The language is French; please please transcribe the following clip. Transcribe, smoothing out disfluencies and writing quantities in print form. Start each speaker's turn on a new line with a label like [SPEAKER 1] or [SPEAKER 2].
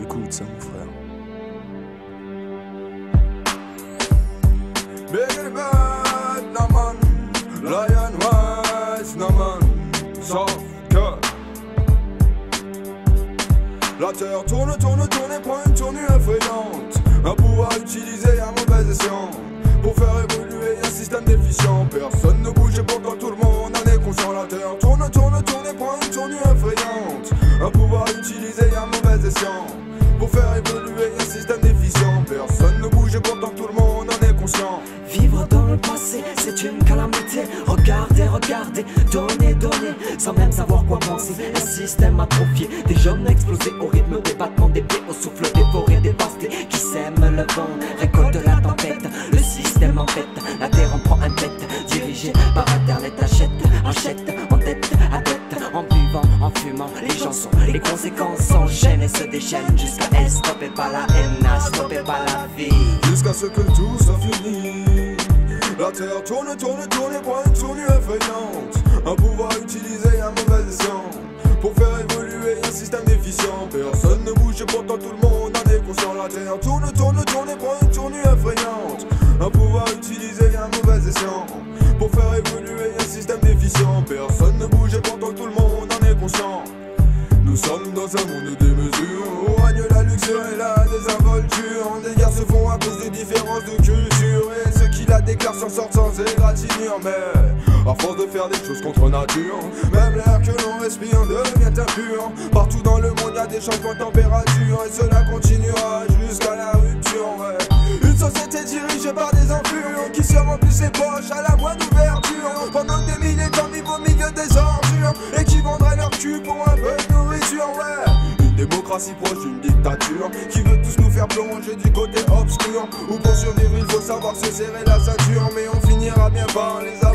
[SPEAKER 1] Écoute ça mon frère.
[SPEAKER 2] Big Bad, no man. Lion Wise, no man. Sauf que la terre tourne, tourne, tourne et prend une tournure effrayante. Un pouvoir utilisé à mauvais escient pour faire évoluer un système déficient. Personne ne bouge et pourtant tout le monde en est conscient. La terre tourne, tourne, tourne et prend une tournure effrayante. Un pouvoir utilisé à mauvais escient pour faire évoluer un système déficient. Personne ne bouge et pourtant tout le monde en est conscient.
[SPEAKER 3] Vivre dans le passé, c'est une calamité. Regardez, regardez, donnez, donnez, sans même savoir quoi penser. Un système atrophié, des jeunes explosés au rythme des battements des pieds, au souffle des forêts dévastées qui sèment le vent, récolte la tempête. Le système en fait, la terre en prend un tête. Dirigé par internet, achète, en tête, à tête, en buvant, en fumant. Les chansons, les conséquences s'enchaînent et se déchaînent jusqu'à stopper pas la haine, stopper pas la vie.
[SPEAKER 2] Jusqu'à ce que tout soit fini. La terre tourne, tourne, tourne et prend une tournure effrayante. Un pouvoir utilisé à mauvais escient pour faire évoluer un système déficient. Personne ne bouge et pourtant tout le monde en est conscient. La terre tourne, tourne, tourne et prend une tournure effrayante. Un pouvoir utilisé à mauvais escient pour faire évoluer un système déficient. Personne ne bouge et pourtant tout le monde en est conscient. Nous sommes dans un monde des mesures où règne la luxure et la désinvolture. Des guerres se font à cause des différences de culture, et ceux qui la déclarent s'en sortent sans égratignure. Mais à force de faire des choses contre nature, même l'air que l'on respire devient impur. Partout dans le monde y a des changements de température, et cela continuera jusqu'à la rupture. Une société dirigée par des enflures qui se remplissent les poches à la moindre ouverture, pendant que des milliers de gens vivent au milieu des ordures et qui vendraient leur cul pour un peu de nourriture. Une démocratie proche d'une dictature qui veut tous nous faire plonger du côté obscur, où pour survivre il faut savoir se serrer la ceinture. Mais on finira bien par les avoir.